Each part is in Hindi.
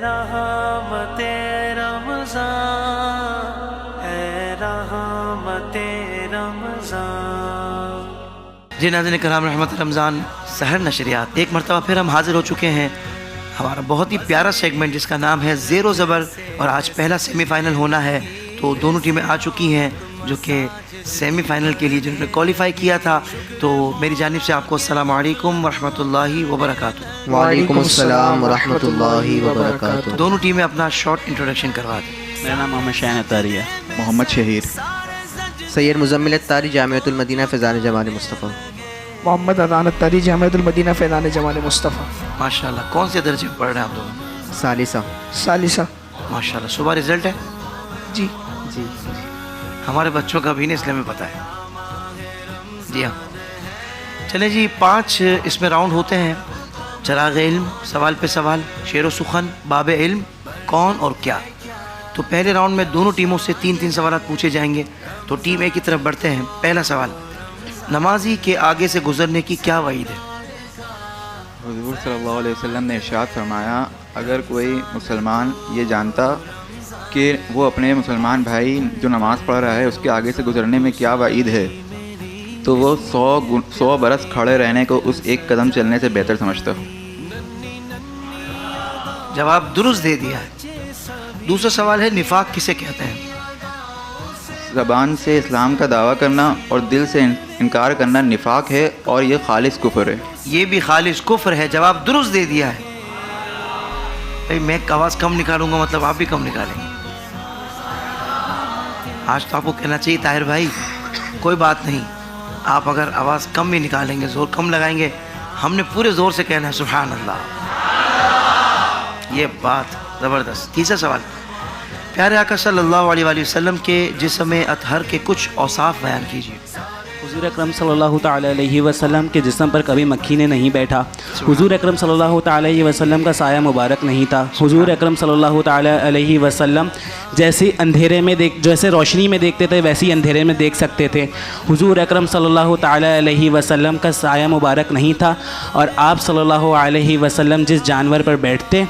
रहमते रमज़ान, है रहमते रमज़ान। जी नाज़रीन कराम, रहमत रमज़ान सहर नशरियात एक मरतबा फिर हम हाज़िर हो चुके हैं। हमारा बहुत ही प्यारा सेगमेंट जिसका नाम है ज़ेरो ज़बर, और आज पहला सेमीफ़ाइनल होना है। तो दोनों टीमें आ चुकी हैं जो कि सेमीफ़ाइनल के लिए जिन्होंने क्वालिफ़ाई किया था। तो मेरी जानिब से आपको अस्सलामु अलैकुम वरहमतुल्लाहि वबरकातुहू। वालेकुम अस्सलाम वरहमतुल्लाहि वबरकातुहू। दोनों टीमें अपना शॉर्ट इंट्रोडक्शन करवा दें। मेरा नाम मोहम्मद शान अतारी है। मोहम्मद शहीर। सैयद मुज़म्मिल अत्तारी, जामिअतुल मदीना फ़ैज़ान जमाल मुस्तफ़ा। मोहम्मद अदान अत्तारी, जामिअतुल मदीना फ़ैज़ान जमाल मुस्तफ़ा। माशाल्लाह, कौन से दर्जे में पढ़ रहे हैं आप दोनों? सालिसा। सालिसा। माशाल्लाह, सुबह रिजल्ट है जी जी। हमारे बच्चों का भी नहीं, इसलिए हमें पता है। जी हाँ, चले जी, 5 इसमें राउंड होते हैं। चराग़ इल्म, सवाल पे सवाल, शेर व सुखन, बाब इल्म, कौन और क्या। तो पहले राउंड में दोनों टीमों से 3-3 सवाल पूछे जाएंगे। तो टीम ए की तरफ बढ़ते हैं। पहला सवाल, नमाजी के आगे से गुजरने की क्या वईद है? हुज़ूर सल्लल्लाहु अलैहि वसल्लम ने इरशाद फरमाया, अगर कोई मुसलमान ये जानता कि वो अपने मुसलमान भाई जो नमाज़ पढ़ रहा है उसके आगे से गुजरने में क्या वईद है, तो वो 100 बरस खड़े रहने को उस एक कदम चलने से बेहतर समझता। जवाब दुरुस्त दे दिया है। दूसरा सवाल है, निफाक किसे कहते हैं? ज़बान से इस्लाम का दावा करना और दिल से इनकार करना निफाक है, और ये खालिस कुफ्र है। ये भी खालिस कुफ्र है। जवाब दुरुस्त दे दिया है। भाई मैं आवाज़ कम निकालूंगा मतलब आप भी कम निकालेंगे। आज तो आपको कहना चाहिए ताहिर भाई, कोई बात नहीं, आप अगर आवाज़ कम भी निकालेंगे, ज़ोर कम लगाएंगे, हमने पूरे ज़ोर से कहना है सुभान अल्लाह। ये बात ज़बरदस्त। तीसरा सवाल, प्यारे आका सल्लल्लाहु अलैहि वसल्लम के जिस्म अतहर के कुछ औसाफ बयान कीजिए। हुज़ूर अकरम सल्लल्लाहु ताला अलैहि वसल्लम के जिस्म पर कभी मक्खी ने नहीं बैठा। हुज़ूर अकरम सल्लल्लाहु ताला अलैहि वसल्लम का साया मुबारक नहीं था। हुज़ूर अकरम सल्लल्लाहु ताला अलैहि वसल्लम जैसे अंधेरे में जैसे रोशनी में देखते थे वैसे ही अंधेरे में देख सकते थे। हुज़ूर अकरम सल्लल्लाहु ताला अलैहि वसल्लम का साया मुबारक नहीं था, और आप सल्लल्लाहु अलैहि वसल्लम जिस जानवर पर बैठते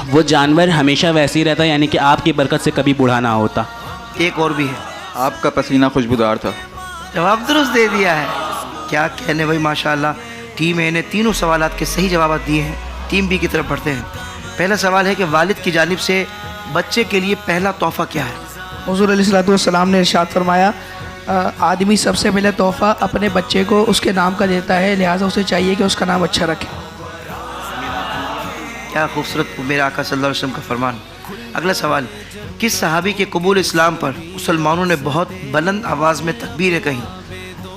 वो जानवर हमेशा वैसे ही रहता, यानी कि आपकी बरकत से कभी बूढ़ा ना होता। एक और भी है, आपका पसीना खुशबूदार था। जवाब दुरुस्त दे दिया है। क्या कहने भाई, माशाल्लाह। टीम ए ने तीनों सवालात के सही जवाब दिए हैं। टीम बी की तरफ बढ़ते हैं। पहला सवाल है कि वालिद की जानिब से बच्चे के लिए पहला तोहफ़ा क्या है? हुज़ूर अलैहिस्सलातु वस्सलाम ने इरशाद फरमाया, आदमी सबसे पहले तोहफ़ा अपने बच्चे को उसके नाम का देता है, लिहाजा उसे चाहिए कि उसका नाम अच्छा रखे। क्या खूबसूरत मेरे आका सल्लल्लाहु अलैहि वसल्लम का फरमान। अगला सवाल, किस सहाबी के कबूल इस्लाम पर मुसलमानों ने बहुत बुलंद आवाज़ में तकबीरें कहीं?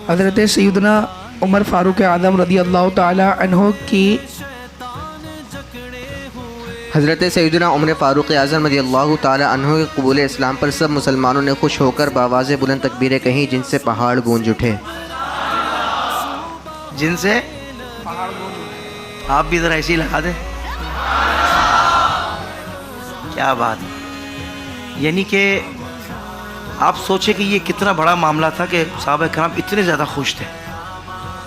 हज़रत सैयदना उमर फ़ारूक आज़म रज़ी अल्लाह तआला अन्हु की हज़रत सैयदना उमर फ़ारूक आज़म रज़ी अल्लाह तआला अन्हु के कबूल इस्लाम पर सब मुसलमानों ने खुश होकर बावाज़ बुलंद तकबीरें कहीं, जिनसे पहाड़ गूंज उठे। जिनसे आप भी ज़रा ऐसे ही लगा दें। क्या बात है। यानी कि आप सोचें कि ये कितना बड़ा मामला था कि सहाबा कराम इतने ज़्यादा खुश थे।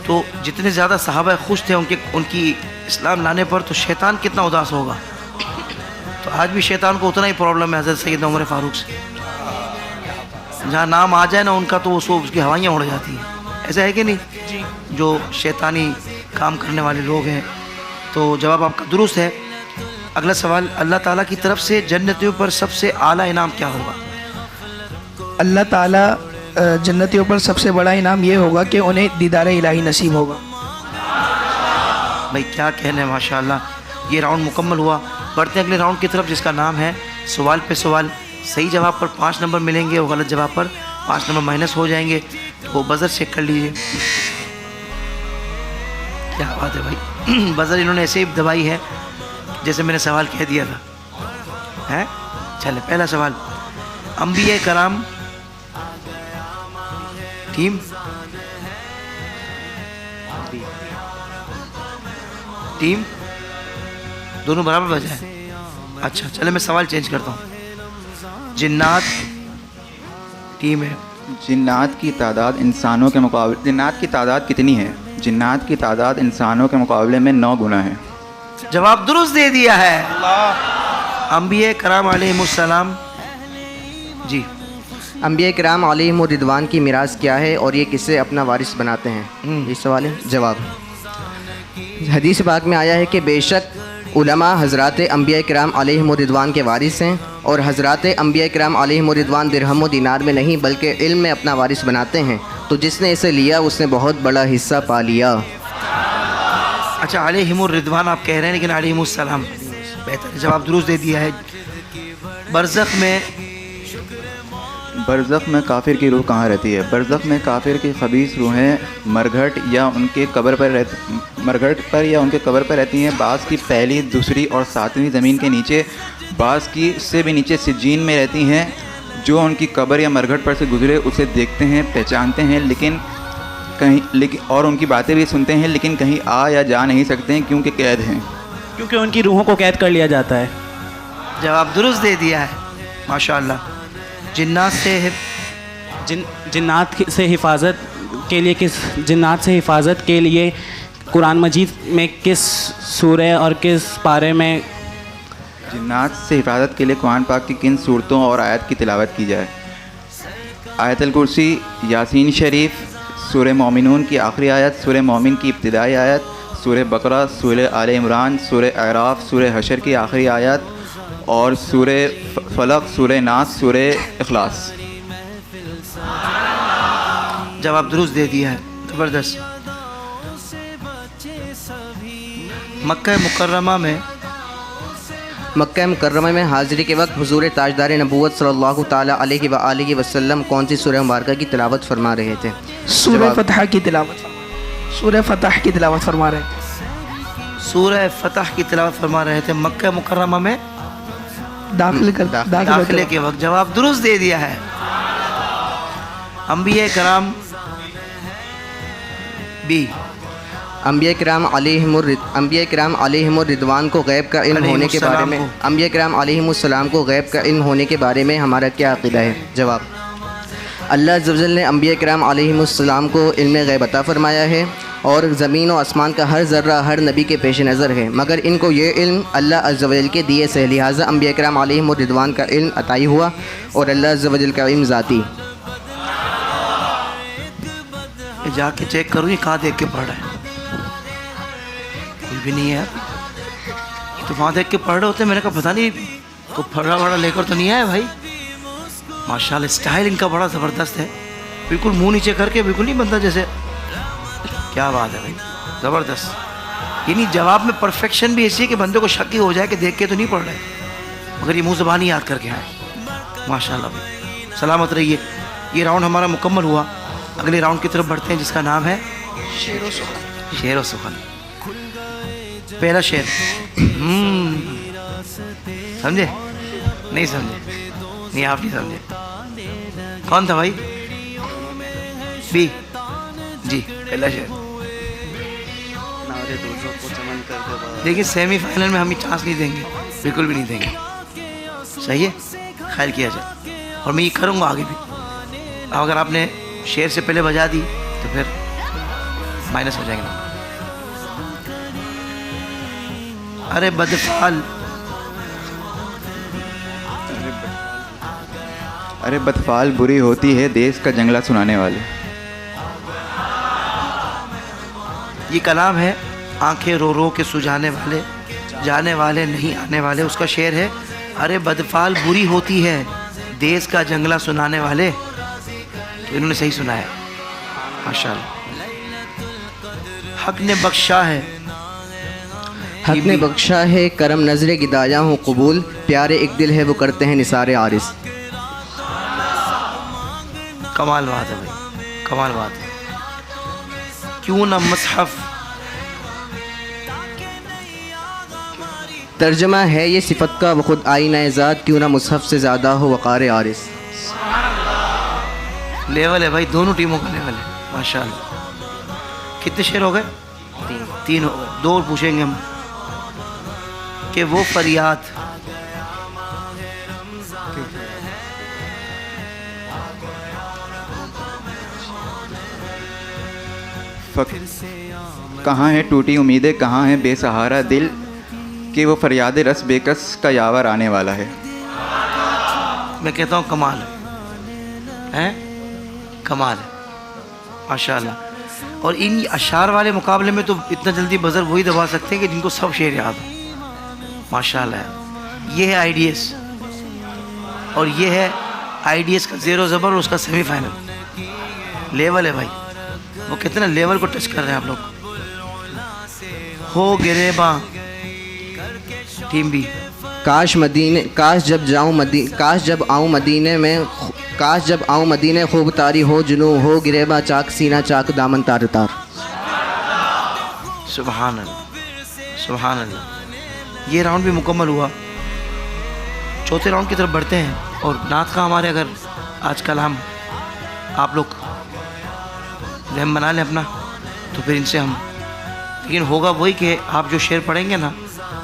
तो जितने ज़्यादा सहाबा खुश थे उनकी इस्लाम लाने पर, तो शैतान कितना उदास होगा। तो आज भी शैतान को उतना ही प्रॉब्लम है हज़रत सैयदना उमर फ़ारूक से। जहाँ नाम आ जाए ना उनका, तो वो उसकी हवाइयाँ उड़ जाती हैं। ऐसा है कि नहीं जी? जो शैतानी काम करने वाले लोग हैं। तो जवाब आपका दुरुस्त है। अगला सवाल, अल्लाह ताला की तरफ से जन्नतियों पर सबसे आला इनाम क्या होगा? अल्लाह ताला जन्नतियों पर सबसे बड़ा इनाम ये होगा कि उन्हें दीदार इलाही नसीब होगा। भाई क्या कहने, माशाल्लाह। ये राउंड मुकम्मल हुआ। बढ़ते हैं अगले राउंड की तरफ जिसका नाम है सवाल पे सवाल। सही जवाब पर 5 नंबर मिलेंगे और गलत जवाब पर 5 नंबर माइनस हो जाएंगे। तो बज़र चेक कर लीजिए। क्या बात है भाई, बज़र इन्होंने ऐसे ही दबाई है जैसे मैंने सवाल कह दिया था। है चले, पहला सवाल, अंबिया कराम टीम दोनों बराबर बजाए। अच्छा चले, मैं सवाल चेंज करता हूँ। जिन्नात टीम है। जिन्नात की तादाद इंसानों के मुकाबले, जिन्नात की तादाद कितनी है? जिन्नात की तादाद इंसानों के मुकाबले में 9 गुना है। जवाब दुरुस्त दे दिया है। अंबिया कराम अलैहिमुस्सलाम जी अम्बिया किराम अलैहिमुर रिदवान की मिरास क्या है और ये किसे अपना वारिस बनाते हैं? ये सवाल है। जवाब, हदीस पाक में आया है कि बेशक उलमा हज़रात अम्बिया किराम अलैहिमुर रिदवान के वारिस हैं और हज़रात अम्बिया किराम अलैहिमुर रिदवान दिरहम व दिनार में नहीं बल्कि इल्म में अपना वारिस बनाते हैं। तो जिसने इसे लिया उसने बहुत बड़ा हिस्सा पा लिया। अच्छा, अलैहिमुर रिदवान आप कह रहे हैं, लेकिन अलैहिमुस्सलाम बेहतर जवाब दुरुस्त दे दिया है। बरज़ख में काफिर की रूह कहाँ रहती है? बरज़ख में काफिर की खबीस रूहें मरघट या उनके कब्र पर रहती हैं। बाज़ की पहली, दूसरी और सातवीं ज़मीन के नीचे, बाज़ की से भी नीचे सिज्जीन में रहती हैं। जो उनकी कब्र या मरघट पर से गुजरे उसे देखते हैं, पहचानते हैं, लेकिन और उनकी बातें भी सुनते हैं, लेकिन कहीं आ या जा नहीं सकते हैं क्योंकि कैद हैं, क्योंकि उनकी रूहों को कैद कर लिया जाता है। जवाब दुरुस्त दे दिया है, माशाअल्लाह। जिन्नात से हिफाजत के लिए कुरान मजीद में किस सूरह और किस पारे में जिन्नात से हिफाजत के लिए कुरान पाक की किन सूरतों और आयत की तिलावत की जाए? आयतुल कुर्सी, यासीन शरीफ, सूरह मोमिनून की आखिरी आयत, सूरह मोमिन की इब्तिदाई आयत, सूरह बकरा, सूरह आले इमरान, सूरह अराफ, सूरह हशर की आखिरी आयत और सूरह फलक, सूरह नास, सूरह इखलास। जवाब दुरुस्त दे दिया है, ज़बरदस्त। मक्का मुकर्रमा में हाज़िरी के वक्त हुजूर ताजदार नबूवत सल्लल्लाहु ताला अलैहि व आलिहि वसल्लम कौन सी सूरह मुबारका की तिलावत फरमा रहे थे? सूरह फतह की तिलावत फरमा रहे थे। सूरह फतह की तिलावत फरमा रहे थे मक्का मुकर्रमा में दाखिले के वक्त। जवाब दुरुस्त दे दिया है। अंबिया कराम बी, अम्बिया किराम अलैहिमुर रिदवान को गैब का इल्म होने के बारे में अम्बिया किराम अलैहिमुस्सलाम को गैब का इल्म होने के बारे में हमारा क्या अक़ीदा है? जवाब, अल्लाह अज़्ज़ व जल ने अम्बिया किराम अलैहिमुस्सलाम को इल्म गैब अता फरमाया है और ज़मीन व आसमान का हर ज़र्रा हर नबी के पेश नज़र है, मगर इनको ये इल्म अल्लाह अज़्ज़ व जल के दिए से, लिहाजा अम्बिया किराम अलैहिमुर रिदवान का इल्म अताई हुआ और अल्लाह अज़्ज़ व जल का इल्म ज़ाती। जाके चेक करूँ ये कहाँ देख के पढ़ रहा है? कोई भी नहीं है। तो वहाँ देख के पढ़ रहे होते, मैंने कहा पता नहीं तो फड़ा लेकर तो नहीं आया भाई। माशाल्लाह स्टाइल इनका बड़ा ज़बरदस्त है, बिल्कुल मुंह नीचे करके, बिल्कुल नहीं बनता जैसे। क्या बात है भाई, ज़बरदस्त। यानी जवाब में परफेक्शन भी ऐसी है कि बंदे को शक ही हो जाए कि देख के तो नहीं पढ़ रहे, मगर ये मुँह ज़बानी याद करके आए। माशाल्लाह भाई, सलामत रहिए। ये राउंड हमारा मुकम्मल हुआ। अगले राउंड की तरफ बढ़ते हैं जिसका नाम है शेर व सुखन। पहला शेर समझे? नहीं समझे? नहीं, आप नहीं समझे। कौन था भाई? बी जी, पहला शेर। देखिए सेमीफाइनल में हम ही चांस नहीं देंगे, बिल्कुल भी नहीं देंगे। सही है, ख्याल किया जाए। और मैं ये करूँगा आगे भी। अब अगर आपने शेर से पहले बजा दी तो फिर माइनस हो जाएंगे ना। अरे बदफाल बुरी होती है देश का जंगला सुनाने वाले। ये कलाम है आंखें रो रो के सुझाने वाले, जाने वाले नहीं आने वाले। उसका शेर है, अरे बदफाल बुरी होती है देश का जंगला सुनाने वाले। तो इन्होंने सही सुना है, माशाअल्लाह। हक ने बख्शा है करम नजरे गिदाया हूँ कबूल, प्यारे एक दिल है वो करते हैं निसारे आरिस। कमाल बात है भाई, कमाल बात है। क्यों ना मसहफ, तर्जमा है ये सिफत का वो खुद आईना ज़ात, क्यों ना मुसहफ से ज़्यादा हो वक़ार आरिस। लेवल है भाई, दोनों टीमों का लेवल है, माशाअल्लाह। कितने शेर हो गए? तीन हो गए। दो और पूछेंगे हम कि वो फरियाद कहाँ है टूटी उम्मीदें, कहाँ है बेसहारा दिल, कि वो फरियाद रस बेकस का यावर आने वाला है। मैं कहता हूँ कमाल है, कमाल है माशाल्लाह। और इन अशार वाले मुकाबले में तो इतना जल्दी बज़र वही दबा सकते हैं कि जिनको सब शेर याद हो माशाल्लाह। ये है आईडीएस और ये है आईडीएस का ज़ेरो ज़बर और उसका सेमीफाइनल लेवल है भाई। वो कितना लेवल को टच कर रहे हैं आप लोग। हो गिरेबा टीम बी। काश जब आऊँ मदीने खूब तारी हो जुनू हो गिरेबा चाक सीना चाक दामन तार तार। सुभान अल्लाह सुभान अल्लाह। ये राउंड भी मुकम्मल हुआ। चौथे राउंड की तरफ बढ़ते हैं और नात का हमारे अगर आजकल हम आप लोग जहम बना लें अपना तो फिर इनसे हम, लेकिन होगा वही कि आप जो शेर पढ़ेंगे ना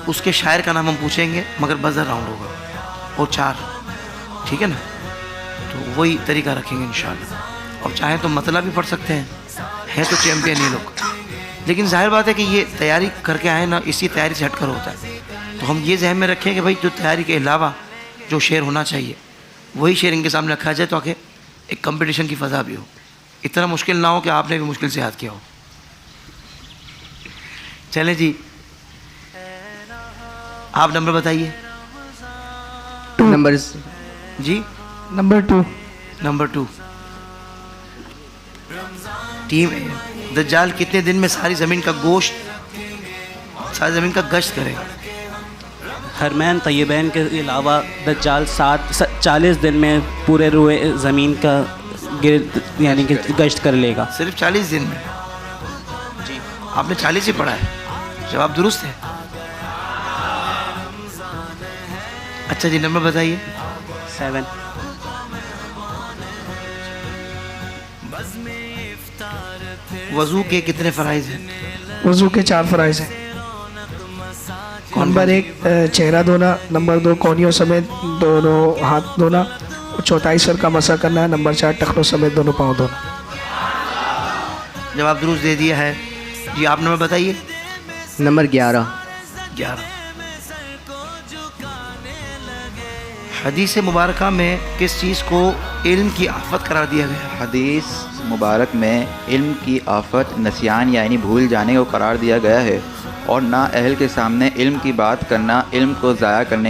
उसके शायर का नाम हम पूछेंगे मगर बज़र राउंड होगा और 4, ठीक है ना। तो वही तरीका रखेंगे इंशाल्लाह। और चाहे तो मतलब भी पढ़ सकते हैं तो चैम्पियन ये लोग। लेकिन जाहिर बात है कि ये तैयारी करके आए ना, इसी तैयारी से हटकर होता है। तो हम ये जहन में रखें कि भाई जो तैयारी के अलावा जो शेर होना चाहिए वही शेर इनके सामने रखा जाए ताकि एक कंपटीशन की फ़ज़ा भी हो। इतना मुश्किल ना हो कि आपने भी मुश्किल से याद किया हो। चलें जी, आप नंबर बताइए। नंबर जी नंबर 2। नंबर 2 टीम ए। दज्जाल कितने दिन में सारी ज़मीन का गोश्त, सारी ज़मीन का गश्त करेगा? हरमैन तय्यबैन के अलावा दज्जाल 40 दिन में पूरे रुए ज़मीन का गिर्द यानी कि गश्त कर लेगा। सिर्फ 40 दिन में? जी आपने 40 ही पढ़ा है, जवाब दुरुस्त है। अच्छा जी नंबर बताइए। 7। वज़ू के कितने फ़राइज़ हैं? वज़ू के 4 फ़राइज़ हैं। नंबर 1 चेहरा धोना, नंबर 2 कोहनियों समेत दोनों हाथ धोना, चौथाई सर का मसा करना है, नंबर 4 टखनों समेत दोनों पाँव धोना। जवाब दुरुस्त दे दिया है जी। आप नंबर बताइए। नंबर 11। हदीस मुबारक में किस चीज़ को इल्म की आफत करार दिया गया है? हदीस मुबारक में इल्म की आफत नसियान यानी भूल जाने को करार दिया गया है और ना अहल के सामने इल्म की बात करना इल्म को ज़ाया करना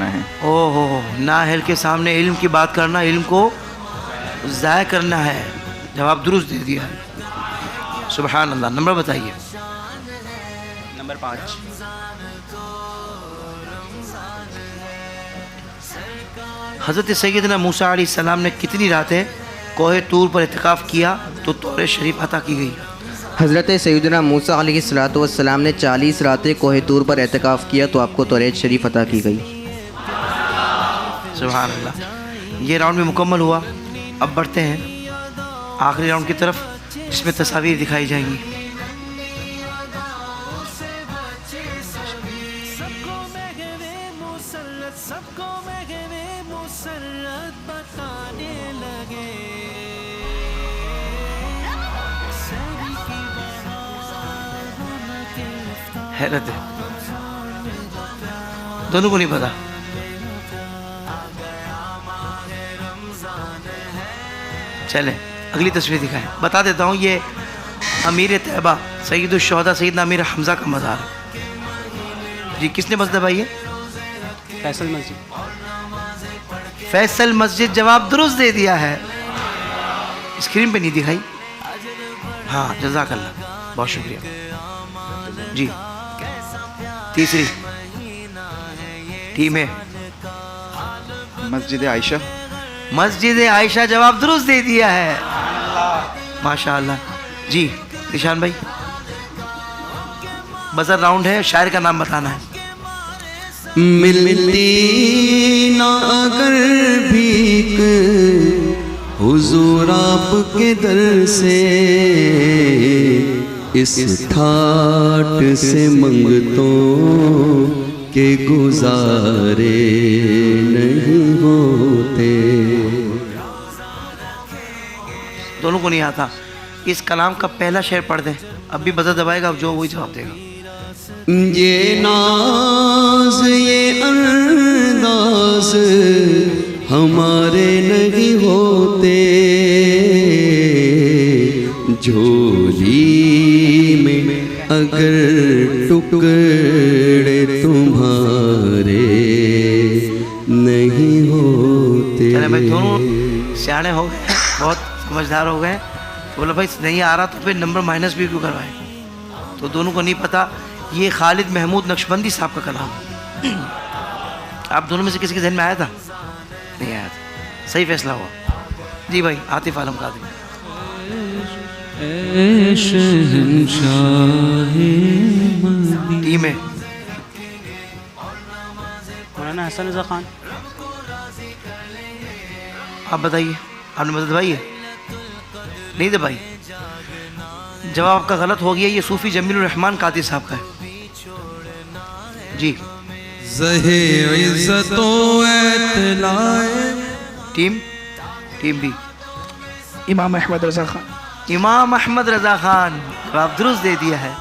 है। ओहो, ना अहल के सामने इल्म की बात करना इल्म को ज़ाया करना है। जवाब दुरुस्त दे दिया है। सुभान अल्लाह। नंबर बताइए। नंबर 5। हज़रत सैयदना मूसा अलैहिस्सलाम ने कितनी रातें कोहे तूर पर इत्तिकाफ़ किया तो तौरे शरीफ अता की गई? हज़रत सैयदना मूसा अलैहिस्सलाम ने 40 रातें कोहे तूर पर एतकाफ़ किया तो आपको तौरेत शरीफ अता की गई। सुभान अल्लाह। ये राउंड भी मुकम्मल हुआ। अब बढ़ते हैं आखिरी राउंड की तरफ जिसमें तस्वीर दिखाई जाएंगी। हैरत है, दोनों को नहीं पता। चलें अगली तस्वीर दिखाएं। बता देता हूँ ये अमीर तैयबा सैयदुल शुहदा सैयदना अमीर हमज़ा का मज़ार है जी। किसने मस्जिद भाई? फैसल मस्जिद। फैसल मस्जिद। जवाब दुरुस्त दे दिया है। स्क्रीन पे नहीं दिखाई। हाँ जज़ाकल्लाह, बहुत शुक्रिया जी। तीसरी टीम है मस्जिद आयशा। मस्जिद आयशा। जवाब दुरुस्त दे दिया है माशाअल्लाह जी। निशान भाई बज़र राउंड है, शायर का नाम बताना है। मिलती ना अगर भीख हुजूर आपके दर से, इस ठाट से मंगतों के गुजारे नहीं होते। दोनों को नहीं आता। इस कलाम का पहला शेर पढ़ दें, अब भी बज़र दबाएगा, अब जो वही जवाब देगा। ये नाज ये अंदाज हमारे नहीं होते, झोली में अगर टुकड़े तुम्हारे नहीं होते। चले भाई दोनों सियाने हो गए, बहुत समझदार हो गए। तो बोला भाई नहीं आ रहा तो फिर नंबर माइनस भी क्यों करवाए। तो दोनों को नहीं पता ये खालिद महमूद नक्शबंदी साहब का कलाम। आप दोनों में से किसी के जहन में आया था? नहीं आया था, सही फैसला हुआ। जी भाई आतिफ आलम कादरी। टीम है मौलाना हसन रज़ा खान। आप बताइए, आपने मदद दबाई है? नहीं दबाई। जवाब आपका गलत हो गया। ये सूफी जमीलुर रहमान कादिर साहब का है। जी टीम बी इमाम अहमद रज़ा खान। इमाम अहमद रज़ा खान जवाब दुरुस्त दे दिया है।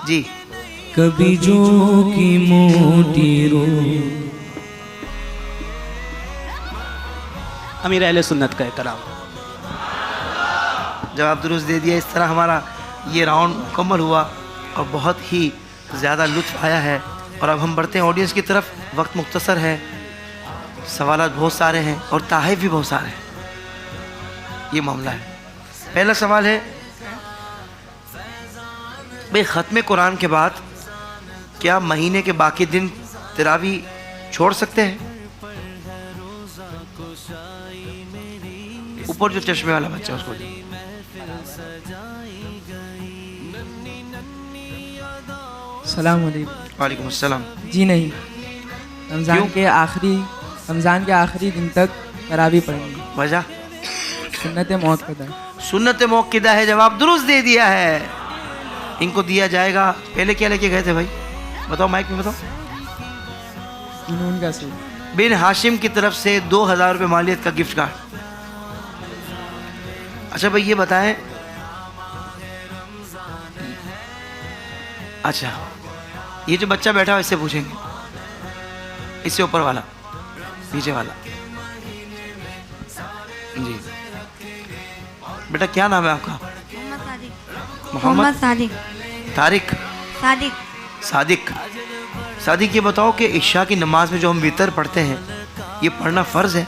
जी कभी जो की मोटी रो। अमीर अहले सुन्नत का कलाम। जवाब दुरुस्त दे दिया। इस तरह हमारा ये राउंड मुकम्मल हुआ और बहुत ही ज़्यादा लुत्फ़ आया है। और अब हम बढ़ते हैं ऑडियंस की तरफ। वक्त मुख्तसर है, सवालात बहुत सारे हैं और ताहिफ़ भी बहुत सारे हैं। ये मामला है। पहला सवाल है भाई, ख़त्म कुरान के बाद क्या महीने के बाकी दिन तरावी छोड़ सकते हैं? ऊपर जो चश्मे वाला बच्चा उसको दे। सलाम अलैकुम। वालेकुम अस्सलाम। जी नहीं, रमज़ान क्यों? के आखिरी दिन तक तरावी पढ़ेंगे। वजह सुन्नत मौत कदा। सुन्नत मौक़िदा है। जवाब दुरुस्त दे दिया है। इनको दिया जाएगा। पहले क्या लेके गए थे भाई? बताओ, माइक में बताओ। जुनून का सूद। बिन हाशिम की तरफ से 2000 रुपये मालियत का गिफ्ट कार्ड। अच्छा भाई ये बताएं, अच्छा ये जो बच्चा बैठा है इससे पूछेंगे, इससे ऊपर वाला, पीछे वाला। जी बेटा क्या नाम है आपका? मोहम्मद सादिक। तारिक सादिक। सादिक। सादिक ये बताओ कि इशा की नमाज में जो हम वितर पढ़ते हैं ये पढ़ना फ़र्ज़ है?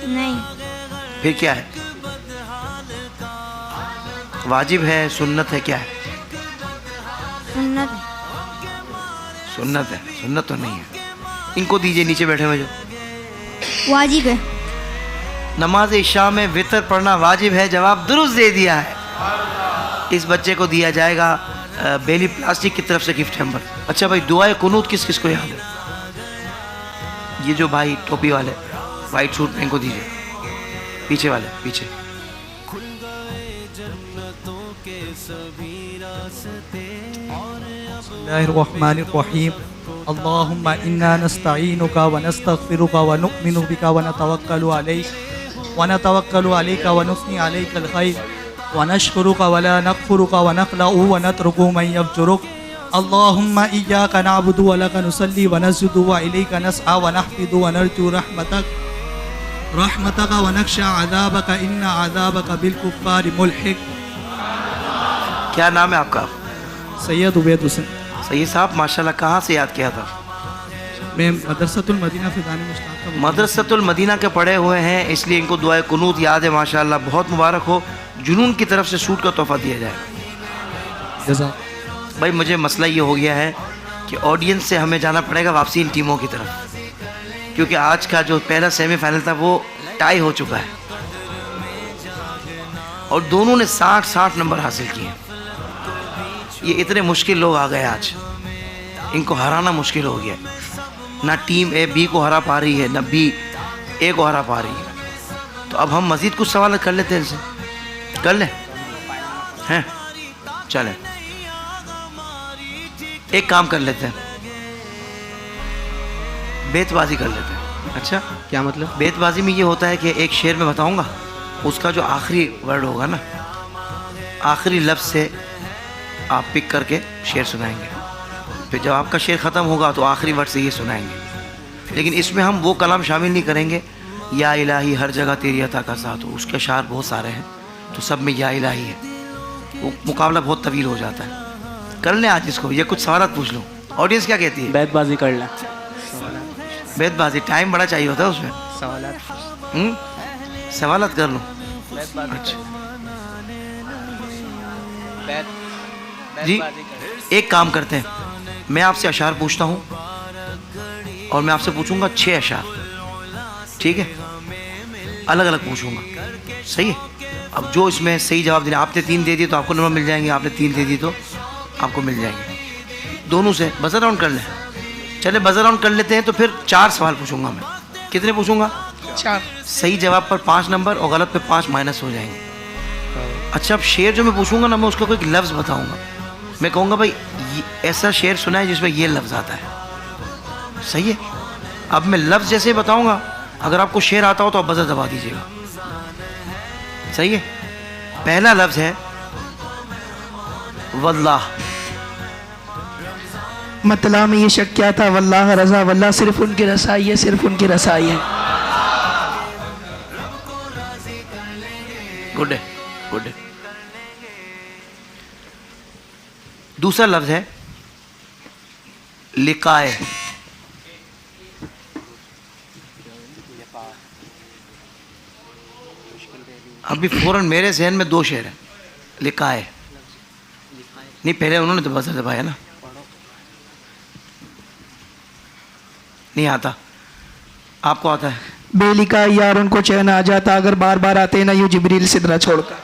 नहीं। फिर क्या है? वाजिब है, सुन्नत है, क्या है? सुन्नत। सुन्नत है। सुन्नत तो नहीं है। इनको दीजिए, नीचे बैठे हुए जो। वाजिब है। नमाज इशा में वितर पढ़ना वाजिब है। जवाब दुरुस्त दे दिया है। इस बच्चे को दिया जाएगा बेली प्लास्टिक की तरफ से गिफ्ट हैम्पर। अच्छा भाई दुआए कुनूत किस किस को याद है? ये जो भाई टोपी वाले वाइट सूट में, इनको दीजिए। पीछे वाले, पीछे। बिस्मिल्लाहिर्रहमानिर्रहीम। अल्लाहुम्मा इन्ना नस्तईनुका व नस्तगफिरुका व नु'मिनु बिका व नतवक्कलु अलैका व नुस्नी अलैकल खैर व नशकुरुका व ला नकफुरुका व नखलउ व नतरुकु मन यफजुरुक। अल्लाहुम्मा इय्याका नअबुदु व लका नुसल्ली व नस्जुदु व इलैका नसआ व नहफिदु व नरजू रहमतक व नख्शा अज़ाबक इन्ना अज़ाबक बिल कुफ्फारि मुल्हिक। क्या नाम है आपका? सैयद उबैद हुसैन। सही साहब माशाल्लाह। कहाँ से याद किया था? मैं मदरसतुल मदीना फिदानी मुश्ताक का मदरसतुल मदीना के पढ़े हुए हैं, इसलिए इनको दुआए कुनूत याद है। माशाल्लाह बहुत मुबारक हो। जुनून की तरफ से सूट का तोहफा दिया जाए। जज़ा। भाई मुझे मसला ये हो गया है कि ऑडियंस से हमें जाना पड़ेगा वापसी इन टीमों की तरफ, क्योंकि आज का जो पहला सेमीफाइनल था वो टाई हो चुका है और दोनों ने 60-60 नंबर हासिल किए। ये इतने मुश्किल लोग आ गए आज, इनको हराना मुश्किल हो गया। ना टीम ए बी को हरा पा रही है, ना बी ए को हरा पा रही है। तो अब हम मज़ीद कुछ सवाल कर लेते हैं इनसे। कर लें? हैं? चलें एक काम कर लेते हैं, बेतबाजी कर लेते हैं। अच्छा क्या मतलब? बेतबाजी में ये होता है कि एक शेर में बताऊंगा, उसका जो आखिरी वर्ड होगा ना, आखिरी लफ्ज़ से आप पिक करके शेर सुनाएंगे। फिर जब आपका शेर ख़त्म होगा तो आखिरी वर्ड से ये सुनाएंगे। लेकिन इसमें हम वो कलाम शामिल नहीं करेंगे या इलाही हर जगह तेरी अता का साथ हो, उसके अशार बहुत सारे हैं तो सब में या इलाही है, वो मुकाबला बहुत तवील हो जाता है। कर लें आज इसको, ये कुछ सवालात पूछ लो। ऑडियंस क्या कहती है? बैतबाजी कर लें। बैतबाजी टाइम बड़ा चाहिए होता है उसमें। सवालात कर लो। अच्छा जी, एक काम करते हैं, मैं आपसे अशार पूछता हूँ और मैं आपसे पूछूंगा 6 अशार, ठीक है? अलग अलग पूछूंगा, सही है? अब जो इसमें सही जवाब देना, आपने 3 दे दिए तो आपको नंबर मिल जाएंगे, आपने 3 दे दिए तो आपको मिल जाएंगे। दोनों से बजर राउंड कर लें। चले बजर राउंड कर लेते हैं। तो फिर 4 सवाल पूछूंगा मैं। कितने पूछूंगा? 4। सही जवाब पर 5 नंबर और गलत पे 5 माइनस हो जाएंगे। अच्छा, अब शेर जो मैं पूछूंगा ना, मैं उसका कोई लफ्ज़ बताऊंगा। मैं कहूँगा भाई ऐसा शेर सुना है जिसमें ये लफ्ज़ आता है, सही है? अब मैं लफ्ज़ जैसे बताऊंगा, अगर आपको शेर आता हो तो आप बजर दबा दीजिएगा, सही है? पहला लफ्ज़ है वल्लाह। मतला में ये शक क्या था, वल्लाह रज़ा, वल्लाह सिर्फ उनकी रसाई है, सिर्फ उनकी रसाई है। गुड है, गुड है। दूसरा लफ्ज़ है लिकाए। अभी फौरन मेरे जहन में 2 शेर हैं। लिकाए नहीं, पहले उन्होंने तो बजर दबाया ना। नहीं आता, आपको आता है? बेलिका यार उनको चैन आ जाता, अगर बार बार आते ना यूं जिब्रील सिदरा छोड़कर।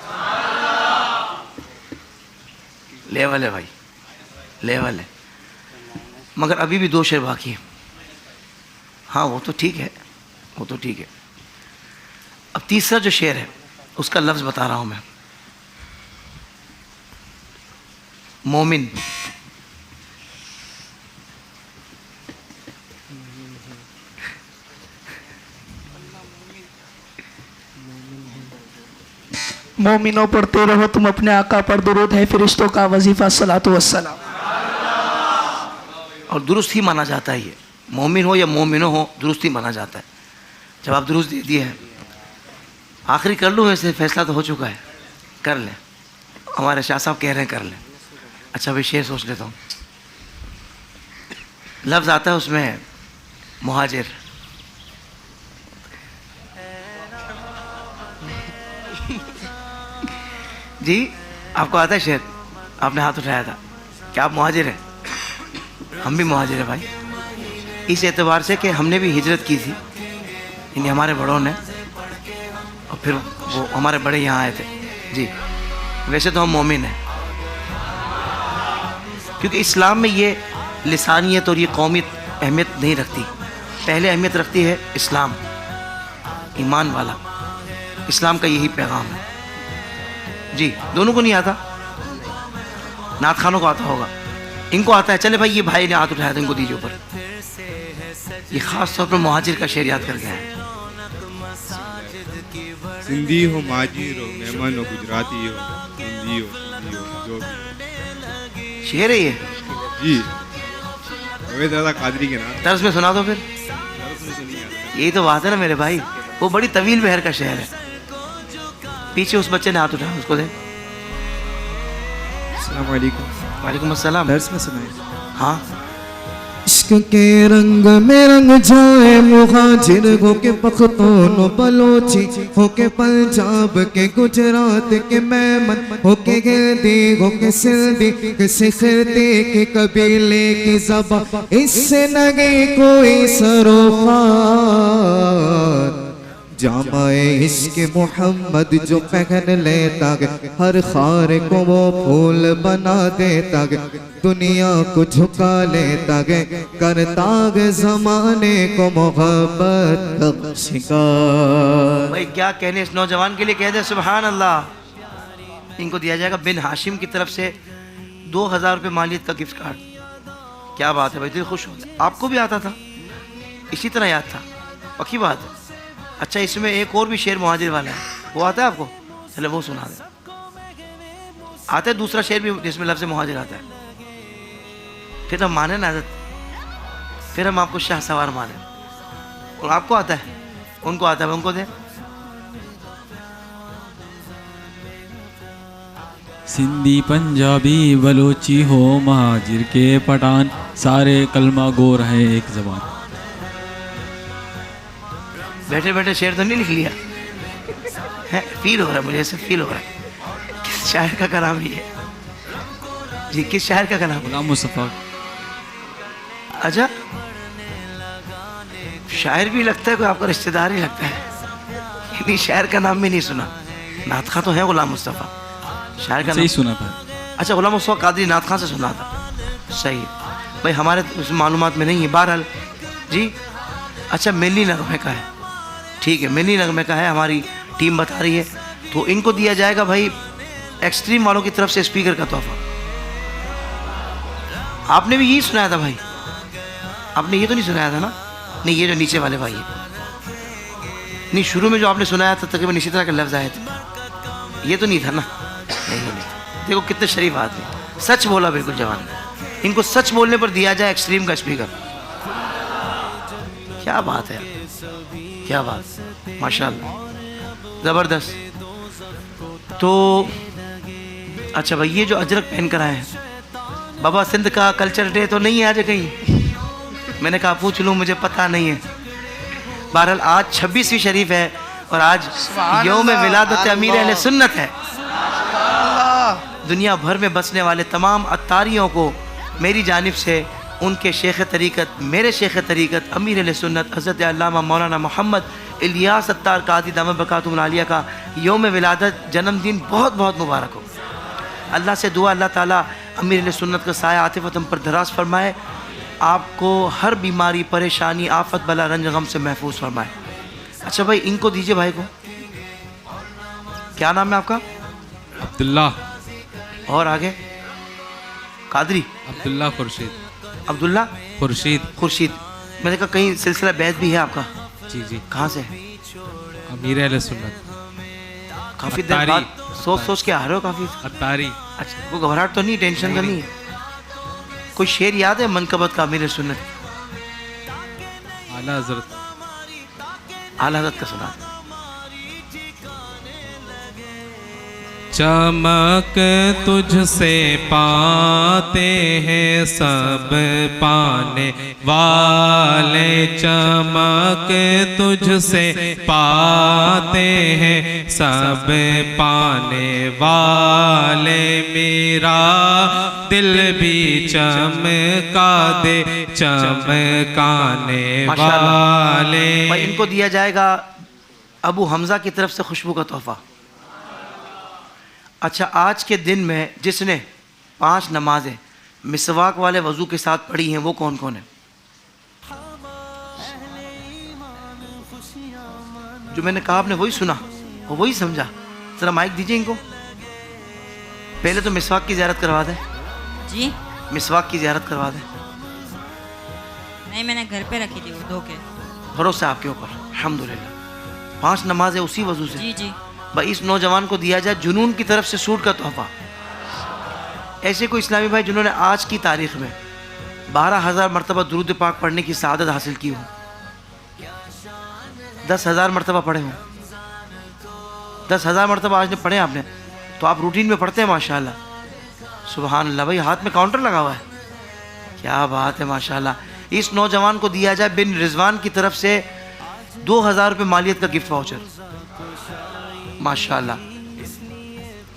लेवल है भाई, लेवल है। मगर अभी भी 2 शेर बाकी हैं। हाँ वो तो ठीक है, वो तो ठीक है। अब तीसरा जो शेर है उसका लफ्ज़ बता रहा हूँ मैं। मोमिन। मोमिनों पढ़ते रहो तुम अपने आका पर दुरूद, है फरिश्तों का वजीफा सलातो वस्सलाम। और दुरुस्त ही माना जाता है ये, मोमिन हो या मोमिनो हो दुरुस्त ही माना जाता है। जब आप दुरुस्त दे दिए हैं, आखिरी कर लूँ, वैसे फैसला तो हो चुका है, कर लें। हमारे शाह साहब कह रहे हैं कर लें। अच्छा भाई शेर सोच लेता हूँ। लफ्ज़ आता है उसमें मुहाजिर। जी आपको आता है शेर? आपने हाथ उठाया था, क्या आप मुहाजिर हैं? हम भी मुहाजिर हैं भाई, इस एतबार से कि हमने भी हिजरत की थी, यानी हमारे बड़ों ने, और फिर वो हमारे बड़े यहाँ आए थे जी। वैसे तो हम मोमिन हैं, क्योंकि इस्लाम में ये लिसानियत और ये कौमियत अहमियत नहीं रखती। पहले अहमियत रखती है इस्लाम, ईमान वाला। इस्लाम का यही पैगाम है जी। दोनों को नहीं आता, नात खानों को आता होगा, इनको आता है। चले भाई ये भाई ने हाथ उठाया था, इनको दीजिए ऊपर। ये ख़ास तौर पर मुहाजिर का शेर याद करके आए। सिंधी हो, माजिर हो, मेहमान हो, गुजराती हो, हिंदी हो, जो भी शेर है ये जी। दादा कादरी के नाम तर्ज में सुना दो फिर। यही तो बात है ना मेरे भाई, वो बड़ी तवील बहर का शेर है। पीछे उस बच्चे ने हाथ उठाया, उसको दे। अस्सलाम वालेकुम। वालेकुम अस्सलाम। दर्स में सुनाइए। हाँ। इश्क के रंग में रंग जाए मुहाजिर, हो के पख्तून बलोची, हो के पंजाब के गुजरात के मेमन, हो के हिंदी, हो के सिंधी, किसी खिते के कबीले की ज़बान, इससे नगे कोई सरोकार। जामाए इश्क मोहम्मद जो पहन लेता है, हर खार को वो फूल बना देता है, दुनिया को झुका लेता है, करता है जमाने को मोहब्बत का शिकार। भाई क्या कहने इस नौजवान के लिए, कह दे सुभान अल्लाह। इनको दिया जाएगा बिन हाशिम की तरफ से 2000 रुपये मालियत का गिफ्ट कार्ड। क्या बात है भाई, दिल खुश हो गया। आपको भी आता था, इसी तरह याद था, पक्की बात है। अच्छा इसमें एक और भी शेर मुहाजिर वाला है, वो आता है आपको? चले वो सुना दे। आता है दूसरा शेर भी जिसमें लफ्ज़ मुहाजिर आता है, फिर हम माने ना, फिर हम आपको शाह सवार माने। और आपको आता है, उनको आता है, उनको दे। सिंधी पंजाबी बलोची हो महाजिर के पठान, सारे कलमा गोर है एक ज़बान। बैठे बैठे शेर तो नहीं लिख लिया है? फील हो रहा है मुझे, ऐसे फील हो रहा है। किस शायर का कलाम ही है जी? किस शायर का कलाम? गुलाम मुस्तफ़ा। अच्छा, शायर भी लगता है, कोई आपका रिश्तेदार ही लगता है। नहीं, शायर का नाम भी नहीं सुना। नात खां तो है गुलाम मुस्तफ़ा, शायर का सही नाम सुना था। अच्छा, गुलाम मुस्तफ़ा कादरी नात खां से सुना था, सही भाई, हमारे उस मालूमात में नहीं है। बहरहाल जी, अच्छा मिली नगमे का है, ठीक है, मिली नगमे का है, हमारी टीम बता रही है। तो इनको दिया जाएगा भाई एक्सट्रीम वालों की तरफ से स्पीकर का तोहफा। आपने भी यही सुनाया था भाई? आपने ये तो नहीं सुनाया था ना? नहीं, ये जो नीचे वाले भाई है, नहीं, शुरू में जो आपने सुनाया था तकरीबन इसी तरह के लफ्ज़ आए थे, ये तो नहीं था ना? नहीं। देखो कितने शरीफ आदमी, सच बोला बिल्कुल जवान। इनको सच बोलने पर दिया जाए एक्सट्रीम का स्पीकर। क्या बात है, क्या बात, माशाल्लाह, ज़बरदस्त। तो अच्छा भाई, ये जो अजरक पहन कर आए हैं, बाबा सिंध का कल्चर डे तो नहीं है आज कहीं? मैंने कहा पूछ लूँ, मुझे पता नहीं है। बहरहाल आज 26वीं शरीफ है और आज यौम विलादत अमीर अहले सुन्नत है। दुनिया भर में बसने वाले तमाम अत्तारियों को मेरी जानिब से उनके शेख तरीक़त, मेरे शेख तरीक़त अमीर अहले सुन्नत हज़रत अल्लामा मौलाना मोहम्मद इलियास अत्तार कादी दामत बरकातुहुल आलिया का यौम विलादत जन्मदिन बहुत बहुत मुबारक हो। अल्लाह से दुआ, अल्लाह ताला अमीर अहले सुन्नत का साया आतिफ़त हम पर दराज फरमाए, आपको हर बीमारी, परेशानी, आफत, बला, रंज, गम से महफूज फरमाए। अच्छा भाई, इनको दीजिए भाई को। क्या नाम है आपका? अब्दुल्ला। और आगे? कादरी? अब्दुल्ला खुर्शीद। अब्दुल्ला खुर्शीद। खुर्शीद। मैंने कहा कहीं सिलसिला बैत भी है आपका? जी जी। कहाँ से? अमीर अहले सुन्नत। काफ़ी देर बाद सोच सोच के आ रहे हो काफ़ी। अत्तारी। अच्छा, वो घबराहट तो नहीं, टेंशन तो नहीं है? कोई शेर याद है मनकबत का अमीर सुन्नत? आला हज़रत। आला हज़रत का सुना। चमक तुझसे पाते हैं सब पाने वाले, चमक तुझसे पाते हैं सब पाने वाले, मेरा दिल भी चमका दे चमकाने वाले। भाई इनको दिया जाएगा अबू हमज़ा की तरफ से खुशबू का तोहफा। अच्छा, आज के दिन में जिसने 5 नमाजें मिसवाक वाले वज़ू के साथ पढ़ी हैं वो कौन कौन है? जो मैंने कहा आपने वही सुना और वही समझा। ज़रा माइक दीजिए इनको। पहले तो मिसवाक की ज़ियारत करवा दें जी। मिसवाक की ज़ियारत करवा दें। नहीं, मैंने घर पे रखी थी वो धो के। भरोसा आपके ऊपर, अल्हम्दुलिल्लाह। 5 नमाजें उसी वज़ू से। जी जी। भाई इस नौजवान को दिया जाए जुनून की तरफ से सूट का तोहफा। ऐसे कोई इस्लामी भाई जिन्होंने आज की तारीख़ में 12,000 मरतबा दुरूद पाक पढ़ने की सआदत हासिल की हो, 10,000 मरतबा पढ़े हों, 10,000 मरतबा आज ने पढ़े आपने, तो आप रूटीन में पढ़ते हैं माशाल्लाह। सुभान अल्लाह। भाई हाथ में काउंटर लगा हुआ है, क्या बात है माशाल्लाह। इस नौजवान को दिया जाए बिन रिजवान की तरफ से 2,000 रुपये मालियत का गिफ्ट वाउचर। माशाल्लाह,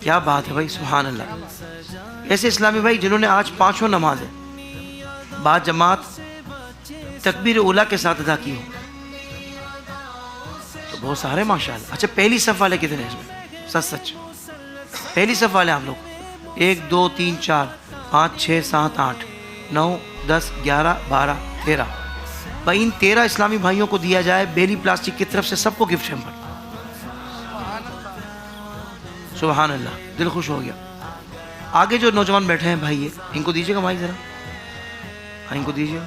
क्या बात है भाई, सुभान अल्लाह। ऐसे इस्लामी भाई जिन्होंने आज 5 नमाजें बाद जमात तकबीर उला के साथ अदा की हो, तो बहुत सारे माशाल्लाह। अच्छा, पहली सफ़ वाले कितने हैं इसमें? सच पहली सफ़ वाले आप लोग 1 2 3 4 5 6 7 8 9 10 11 12 13। भाई इन 13 इस्लामी भाइयों को दिया जाए बेली प्लास्टिक की तरफ से सबको गिफ्ट हैम्पर। सुभान अल्लाह, दिल खुश हो गया। आगे जो नौजवान बैठे हैं भाई, ये इनको दीजिएगा भाई ज़रा। हाँ, इनको दीजिए।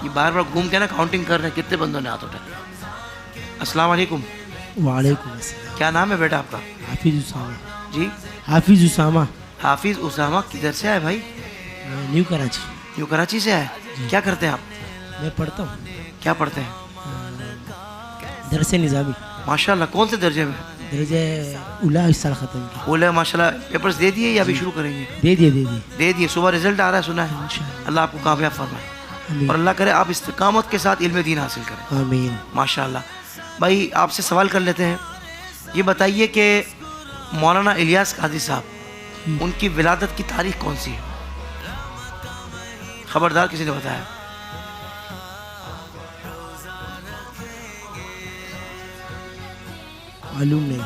ये बार बार घूम के ना काउंटिंग कर रहे हैं कितने बंदों ने हाथ उठाए। अस्सलाम वालेकुम। वालेकुम अस्सलाम। क्या नाम है बेटा आपका? हाफिज़ उसामा। जी हाफिज उसामा, हाफिज़ उसामा किधर से आए भाई? न्यू कराची। न्यू कराची से आए। क्या करते हैं आप? मैं पढ़ता हूँ क्या पढ़ते हैं? दरसे निज़ामी। माशाल्लाह, कौन से दर्जे में? दर्जे उला इस साल ख़त्म किया। बोले माशाल्लाह, पेपर्स दे दिए या अभी शुरू करेंगे? दे दिए दे दिए। सुबह रिजल्ट आ रहा है सुना है। अल्लाह आपको कामयाब फरमाए और अल्लाह करे आप इस्तिकामत के साथ इल्म दीन हासिल करें। आमीन। माशाल्लाह। भाई आपसे सवाल कर लेते हैं, ये बताइए कि मौलाना इलियास काजी साहब, उनकी विलादत की तारीख कौन सी है? खबरदार किसी ने बताया? मालूम नहीं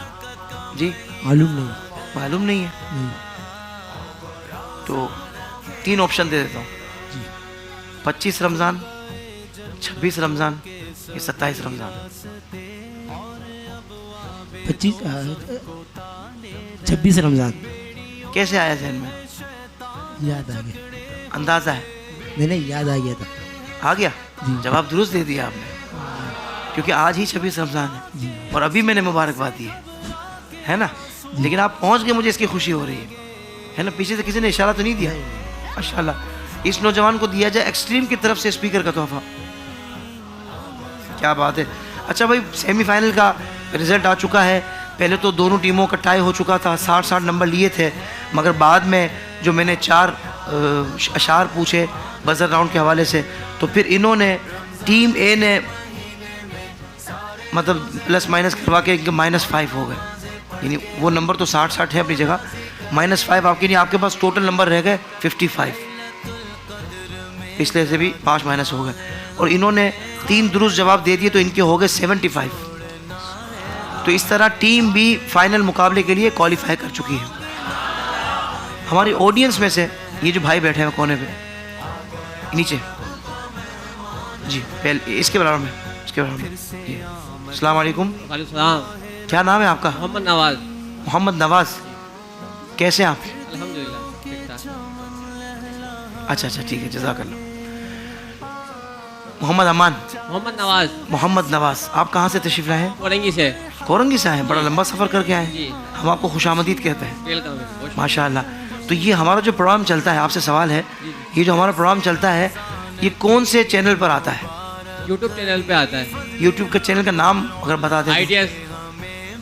जी, मालूम नहीं। मालूम नहीं है? तो 3 ऑप्शन दे देता हूँ। 25 रमज़ान, 26 रमज़ान या 27 रमज़ान? 26 रमज़ान। कैसे आया जहन में? याद आ गया। अंदाज़ा है? नहीं, याद आ गया था। आ गया? जवाब दुरुस्त दे दिया आपने, क्योंकि आज ही 26 रमज़ान है और अभी मैंने मुबारकबाद दी है ना। लेकिन आप पहुंच गए, मुझे इसकी खुशी हो रही है ना। पीछे से किसी ने इशारा तो नहीं दिया? माशाल्लाह। इस नौजवान को दिया जाए एक्सट्रीम की तरफ से स्पीकर का तोहफा। क्या बात है। अच्छा भाई, सेमीफाइनल का रिज़ल्ट आ चुका है। पहले तो दोनों टीमों का टाई हो चुका था, 60-60 नंबर लिए थे, मगर बाद में जो मैंने 4 अशार पूछे बजर राउंड के हवाले से, तो फिर इन्होंने टीम ए ने मतलब प्लस माइनस करवा के -5 हो गए। यानी वो नंबर तो 60-60 है अपनी जगह, -5 आपके नहीं, आपके पास टोटल नंबर रह गए 55। पिछले से भी 5 माइनस हो गए और इन्होंने 3 दुरुस्त जवाब दे दिए, तो इनके हो गए 75। तो इस तरह टीम भी फाइनल मुकाबले के लिए क्वालिफाई कर चुकी है। हमारी ऑडियंस में से ये जो भाई बैठे हैं कोने पे नीचे, जी पहले इसके बराबर में, इसके बराबर में जी। अस्सलाम वालेकुम। क्या नाम है आपका? मोहम्मद नवाज। मोहम्मद नवाज, कैसे हैं आप? अल्हम्दुलिल्लाह ठीक ठाक। अच्छा ठीक है, जज़ाकल्लाह। मोहम्मद अमान। मोहम्मद नवाज। मोहम्मद नवाज, आप कहाँ से तशरीफ़ लाए हैं? कोरंगी से। कोरंगी से आए हैं? बड़ा लंबा सफ़र करके आए जी। हैं। हम आपको खुशामदीद कहते हैं। वेलकम है। माशाअल्लाह। तो ये हमारा जो प्रोग्राम चलता है, आपसे सवाल है, ये जो हमारा प्रोग्राम चलता है ये कौन से चैनल पर आता है? यूट्यूब चैनल पे आता है। यूट्यूब के चैनल का नाम अगर बता दें?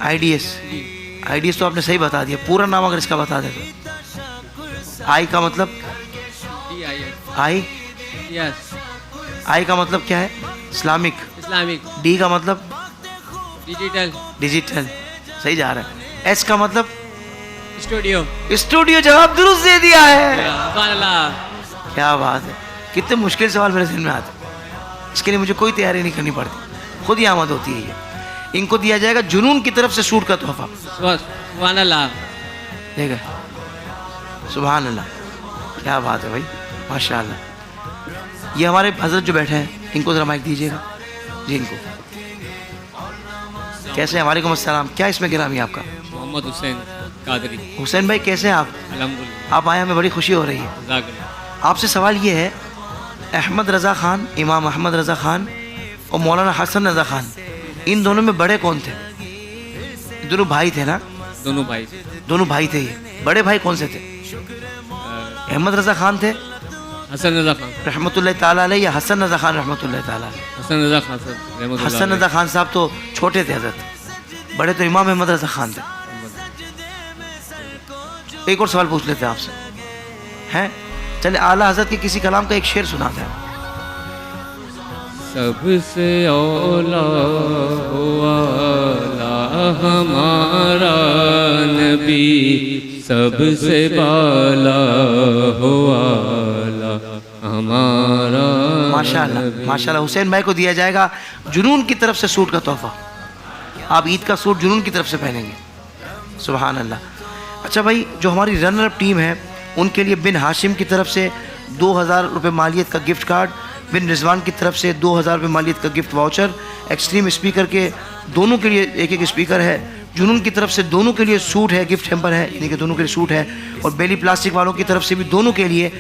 आईडीएस तो आपने सही बता दिया। पूरा नाम अगर इसका बता दें तो? आई का मतलब? आई आई का मतलब क्या है? इस्लामिक। डी का मतलब? डिजिटल। सही जा रहा है। एस का मतलब? स्टूडियो। जवाब दुरुस्त दे दिया है। क्या बात है। कितने मुश्किल सवाल मेरे जहन में आते हैं, इसके लिए मुझे कोई तैयारी नहीं करनी पड़ती, खुद ही आमद होती है ये। इनको दिया जाएगा जुनून की तरफ से सूट का तोहफा। सुभान अल्लाह। देखा, सुभान अल्लाह, क्या बात है भाई, माशाअल्लाह। ये हमारे हजरत जो बैठे हैं, इनको ज़रा माइक दीजिएगा जी। इनको कैसे हैं? वालेकुम अस्सलाम। क्या इसमें गिरामी आपका? मोहम्मद हुसैन कादरी। हुसैन भाई कैसे हैं आप? अल्हम्दुलिल्लाह। आप आए, हमें बड़ी खुशी हो रही है। आपसे सवाल ये है, अहमद रज़ा ख़ान, इमाम अहमद रज़ा ख़ान और मौलाना हसन रज़ा ख़ान, इन दोनों में बड़े कौन थे? दोनों भाई थे ना? दोनों भाई थे। ये बड़े भाई कौन से थे? अहमद रज़ा ख़ान थे, हसन रज़ा ख़ान रहमतुल्लाह ताला अलैह, या हसन रज़ा ख़ान रहमतुल्लाह ताला अलैह? हसन रज़ा ख़ान साहब तो छोटे थे हज़रत, बड़े तो इमाम अहमद रज़ा ख़ान थे। एक और सवाल पूछ लेते हैं आपसे, हैं? चले, आला हज़रत के किसी कलाम का एक शेर सुनाते हैं। सबसे औला वाला हमारा नबी, सबसे बाला वाला हमारा। माशाअल्लाह माशाअल्लाह। हुसैन भाई को दिया जाएगा जुनून की तरफ से सूट का तोहफा। आप ईद का सूट जुनून की तरफ से पहनेंगे। सुभान अल्लाह। अच्छा भाई, जो हमारी रनर अप टीम है, उनके लिए बिन हाशिम की तरफ से 2000 रुपये मालियत का गिफ्ट कार्ड, बिन रिजवान की तरफ से 2000 रुपये मालियत का गिफ्ट वाउचर, एक्सट्रीम स्पीकर के दोनों के लिए एक स्पीकर है, जुनून की तरफ से दोनों के लिए सूट है, गिफ्ट हैम्पर है, यानी कि दोनों के लिए सूट है, और बेली प्लास्टिक वालों की तरफ से भी दोनों के लिए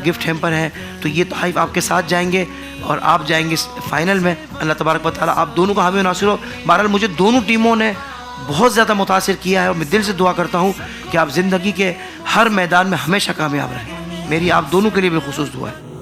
गिफ्ट हैम्पर है। तो ये तोहफ़े आपके साथ जाएंगे और आप जाएंगे फाइनल में। अल्लाह तबारक व तआला आप दोनों का हामी नासिर हो। बहरहाल मुझे दोनों टीमों ने बहुत ज़्यादा मुतासिर किया है और मैं दिल से दुआ करता हूँ कि आप ज़िंदगी के हर मैदान में हमेशा कामयाब रहें। मेरी आप दोनों के लिए भी खुसूस दुआ है।